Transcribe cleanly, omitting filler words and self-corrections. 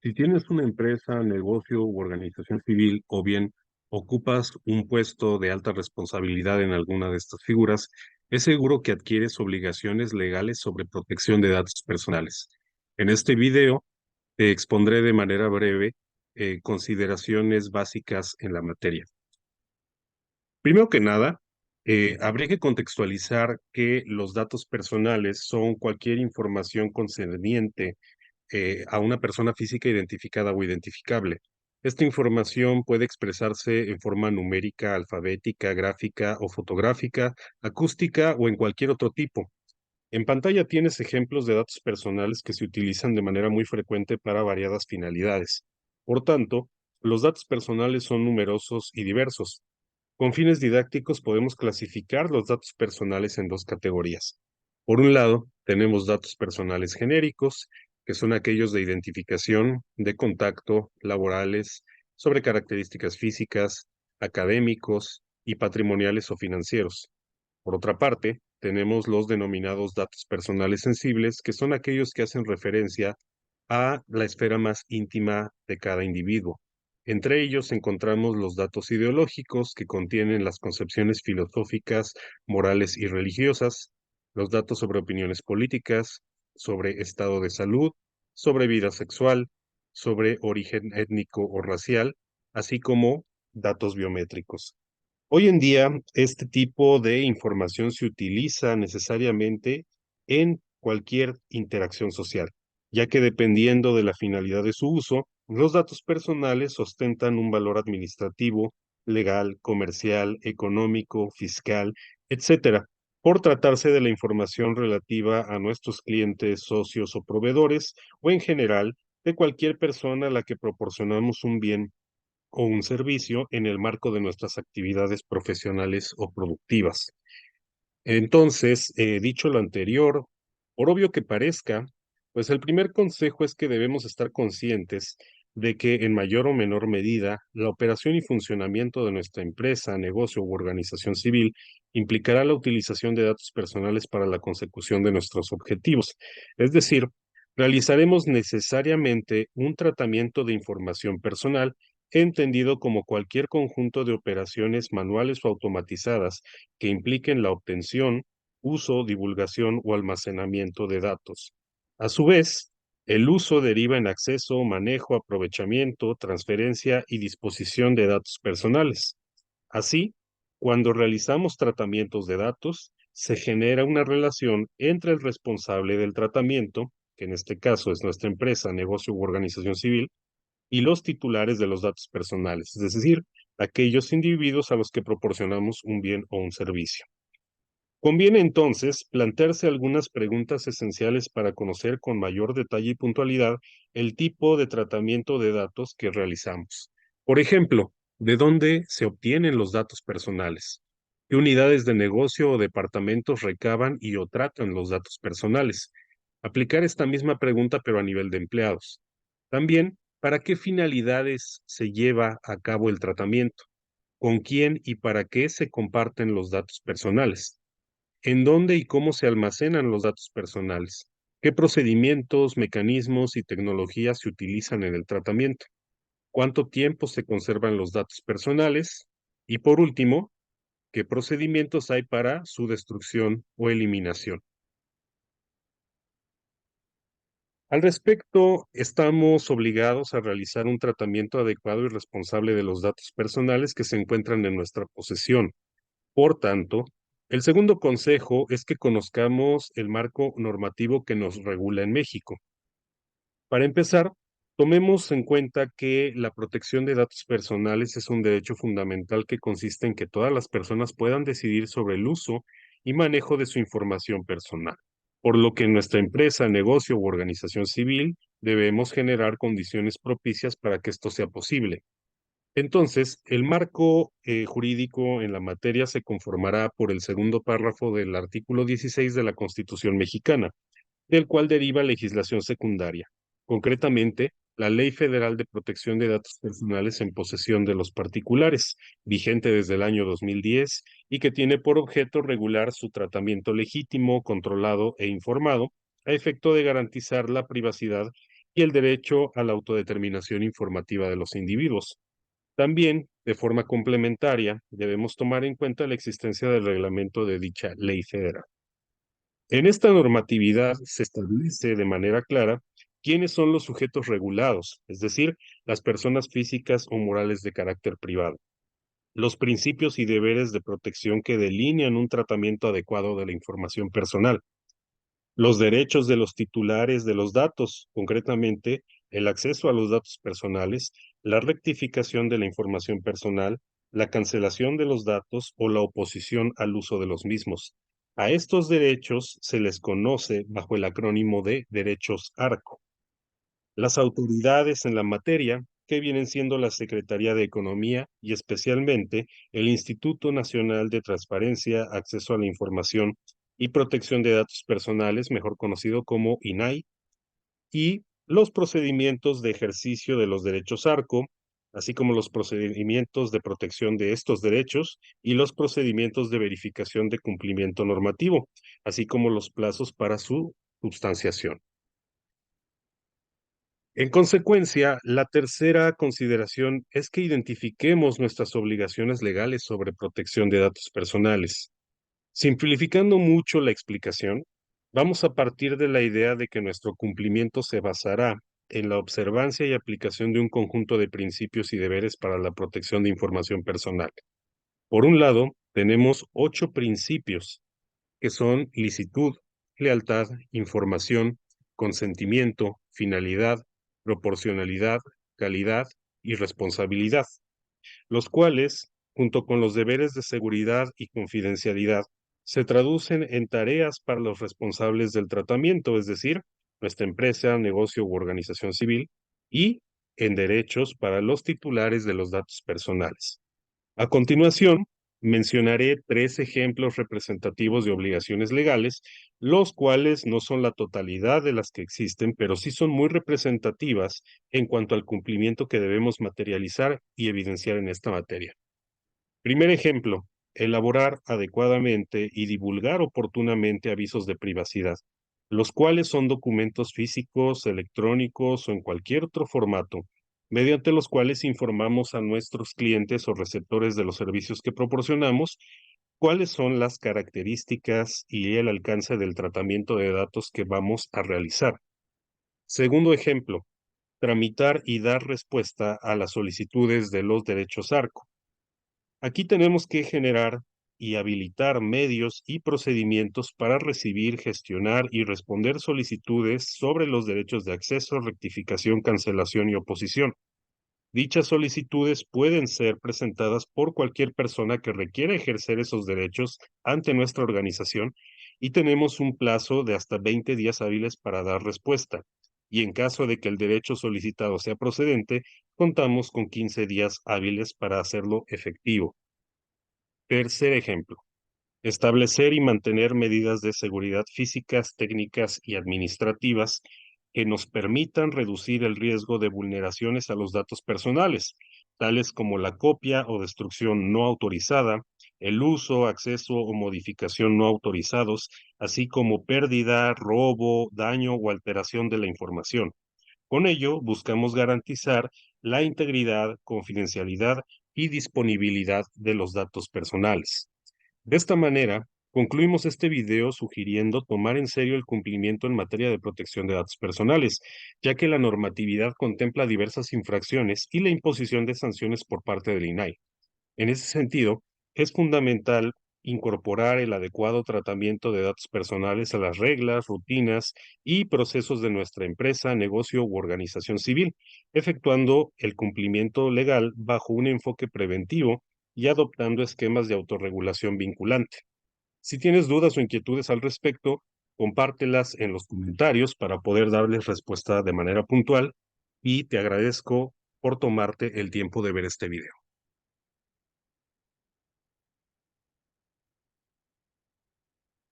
Si tienes una empresa, negocio u organización civil o bien ocupas un puesto de alta responsabilidad en alguna de estas figuras, es seguro que adquieres obligaciones legales sobre protección de datos personales. En este video te expondré de manera breve consideraciones básicas en la materia. Primero que nada, habría que contextualizar que los datos personales son cualquier información concerniente a una persona física identificada o identificable. Esta información puede expresarse en forma numérica, alfabética, gráfica o fotográfica, acústica o en cualquier otro tipo. En pantalla tienes ejemplos de datos personales que se utilizan de manera muy frecuente para variadas finalidades. Por tanto, los datos personales son numerosos y diversos. Con fines didácticos podemos clasificar los datos personales en dos categorías. Por un lado, tenemos datos personales genéricos, que son aquellos de identificación, de contacto, laborales, sobre características físicas, académicos y patrimoniales o financieros. Por otra parte, tenemos los denominados datos personales sensibles, que son aquellos que hacen referencia a la esfera más íntima de cada individuo. Entre ellos encontramos los datos ideológicos, que contienen las concepciones filosóficas, morales y religiosas, los datos sobre opiniones políticas, sobre estado de salud, sobre vida sexual, sobre origen étnico o racial, así como datos biométricos. Hoy en día, este tipo de información se utiliza necesariamente en cualquier interacción social, ya que dependiendo de la finalidad de su uso, los datos personales ostentan un valor administrativo, legal, comercial, económico, fiscal, etcétera, por tratarse de la información relativa a nuestros clientes, socios o proveedores, o en general, de cualquier persona a la que proporcionamos un bien o un servicio en el marco de nuestras actividades profesionales o productivas. Entonces, dicho lo anterior, por obvio que parezca, pues el primer consejo es que debemos estar conscientes de que en mayor o menor medida la operación y funcionamiento de nuestra empresa, negocio u organización civil implicará la utilización de datos personales para la consecución de nuestros objetivos. Es decir, realizaremos necesariamente un tratamiento de información personal entendido como cualquier conjunto de operaciones manuales o automatizadas que impliquen la obtención, uso, divulgación o almacenamiento de datos. A su vez, el uso deriva en acceso, manejo, aprovechamiento, transferencia y disposición de datos personales. Así, cuando realizamos tratamientos de datos, se genera una relación entre el responsable del tratamiento, que en este caso es nuestra empresa, negocio u organización civil, y los titulares de los datos personales, es decir, aquellos individuos a los que proporcionamos un bien o un servicio. Conviene entonces plantearse algunas preguntas esenciales para conocer con mayor detalle y puntualidad el tipo de tratamiento de datos que realizamos. Por ejemplo, ¿de dónde se obtienen los datos personales? ¿Qué unidades de negocio o departamentos recaban y o tratan los datos personales? Aplicar esta misma pregunta pero a nivel de empleados. También, ¿para qué finalidades se lleva a cabo el tratamiento? ¿Con quién y para qué se comparten los datos personales? ¿En dónde y cómo se almacenan los datos personales? ¿Qué procedimientos, mecanismos y tecnologías se utilizan en el tratamiento? ¿Cuánto tiempo se conservan los datos personales? Y por último, ¿qué procedimientos hay para su destrucción o eliminación? Al respecto, estamos obligados a realizar un tratamiento adecuado y responsable de los datos personales que se encuentran en nuestra posesión. Por tanto, el segundo consejo es que conozcamos el marco normativo que nos regula en México. Para empezar, tomemos en cuenta que la protección de datos personales es un derecho fundamental que consiste en que todas las personas puedan decidir sobre el uso y manejo de su información personal, por lo que en nuestra empresa, negocio u organización civil debemos generar condiciones propicias para que esto sea posible. Entonces, el marco jurídico en la materia se conformará por el segundo párrafo del artículo 16 de la Constitución mexicana, del cual deriva legislación secundaria, concretamente la Ley Federal de Protección de Datos Personales en posesión de los particulares, vigente desde el año 2010 y que tiene por objeto regular su tratamiento legítimo, controlado e informado, a efecto de garantizar la privacidad y el derecho a la autodeterminación informativa de los individuos. También, de forma complementaria, debemos tomar en cuenta la existencia del reglamento de dicha ley federal. En esta normatividad se establece de manera clara quiénes son los sujetos regulados, es decir, las personas físicas o morales de carácter privado, los principios y deberes de protección que delinean un tratamiento adecuado de la información personal, los derechos de los titulares de los datos, concretamente el acceso a los datos personales, la rectificación de la información personal, la cancelación de los datos o la oposición al uso de los mismos. A estos derechos se les conoce bajo el acrónimo de derechos ARCO. Las autoridades en la materia, que vienen siendo la Secretaría de Economía y especialmente el Instituto Nacional de Transparencia, Acceso a la Información y Protección de Datos Personales, mejor conocido como INAI, y los procedimientos de ejercicio de los derechos ARCO, así como los procedimientos de protección de estos derechos y los procedimientos de verificación de cumplimiento normativo, así como los plazos para su substanciación. En consecuencia, la tercera consideración es que identifiquemos nuestras obligaciones legales sobre protección de datos personales. Simplificando mucho la explicación, vamos a partir de la idea de que nuestro cumplimiento se basará en la observancia y aplicación de un conjunto de principios y deberes para la protección de información personal. Por un lado, tenemos 8 principios que son licitud, lealtad, información, consentimiento, finalidad, proporcionalidad, calidad y responsabilidad, los cuales, junto con los deberes de seguridad y confidencialidad, se traducen en tareas para los responsables del tratamiento, es decir, nuestra empresa, negocio u organización civil, y en derechos para los titulares de los datos personales. A continuación, mencionaré 3 ejemplos representativos de obligaciones legales, los cuales no son la totalidad de las que existen, pero sí son muy representativas en cuanto al cumplimiento que debemos materializar y evidenciar en esta materia. Primer ejemplo, elaborar adecuadamente y divulgar oportunamente avisos de privacidad, los cuales son documentos físicos, electrónicos o en cualquier otro formato, mediante los cuales informamos a nuestros clientes o receptores de los servicios que proporcionamos cuáles son las características y el alcance del tratamiento de datos que vamos a realizar. Segundo ejemplo, tramitar y dar respuesta a las solicitudes de los derechos ARCO. Aquí tenemos que generar y habilitar medios y procedimientos para recibir, gestionar y responder solicitudes sobre los derechos de acceso, rectificación, cancelación y oposición. Dichas solicitudes pueden ser presentadas por cualquier persona que requiera ejercer esos derechos ante nuestra organización y tenemos un plazo de hasta 20 días hábiles para dar respuesta. Y en caso de que el derecho solicitado sea procedente, contamos con 15 días hábiles para hacerlo efectivo. Tercer ejemplo, establecer y mantener medidas de seguridad físicas, técnicas y administrativas que nos permitan reducir el riesgo de vulneraciones a los datos personales, tales como la copia o destrucción no autorizada, el uso, acceso o modificación no autorizados, así como pérdida, robo, daño o alteración de la información. Con ello, buscamos garantizar la integridad, confidencialidad y disponibilidad de los datos personales. De esta manera, concluimos este video sugiriendo tomar en serio el cumplimiento en materia de protección de datos personales, ya que la normatividad contempla diversas infracciones y la imposición de sanciones por parte del INAI. En ese sentido, es fundamental incorporar el adecuado tratamiento de datos personales a las reglas, rutinas y procesos de nuestra empresa, negocio u organización civil, efectuando el cumplimiento legal bajo un enfoque preventivo y adoptando esquemas de autorregulación vinculante. Si tienes dudas o inquietudes al respecto, compártelas en los comentarios para poder darles respuesta de manera puntual y te agradezco por tomarte el tiempo de ver este video.